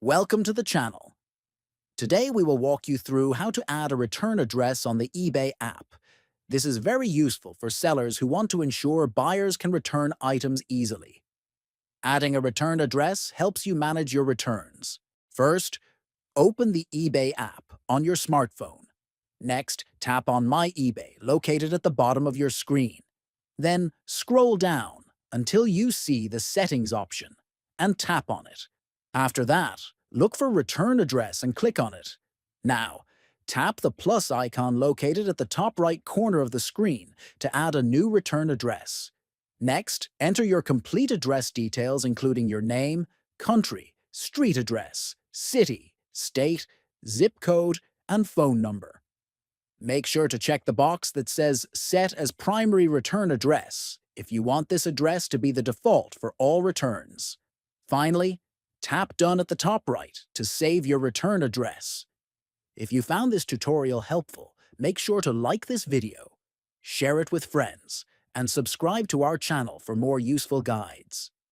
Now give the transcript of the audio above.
Welcome to the channel. Today we will walk you through how to add a return address on the eBay app. This is very useful for sellers who want to ensure buyers can return items easily. Adding a return address helps you manage your returns. First, open the eBay app on your smartphone. Next, tap on My eBay, located at the bottom of your screen. Then scroll down until you see the Settings option and tap on it. After that, look for Return Address and click on it. Now, tap the plus icon located at the top right corner of the screen to add a new return address. Next, enter your complete address details including your name, country, street address, city, state, zip code, and phone number. Make sure to check the box that says Set as Primary Return Address if you want this address to be the default for all returns. Finally, tap Done at the top right to save your return address. If you found this tutorial helpful, make sure to like this video, share it with friends, and subscribe to our channel for more useful guides.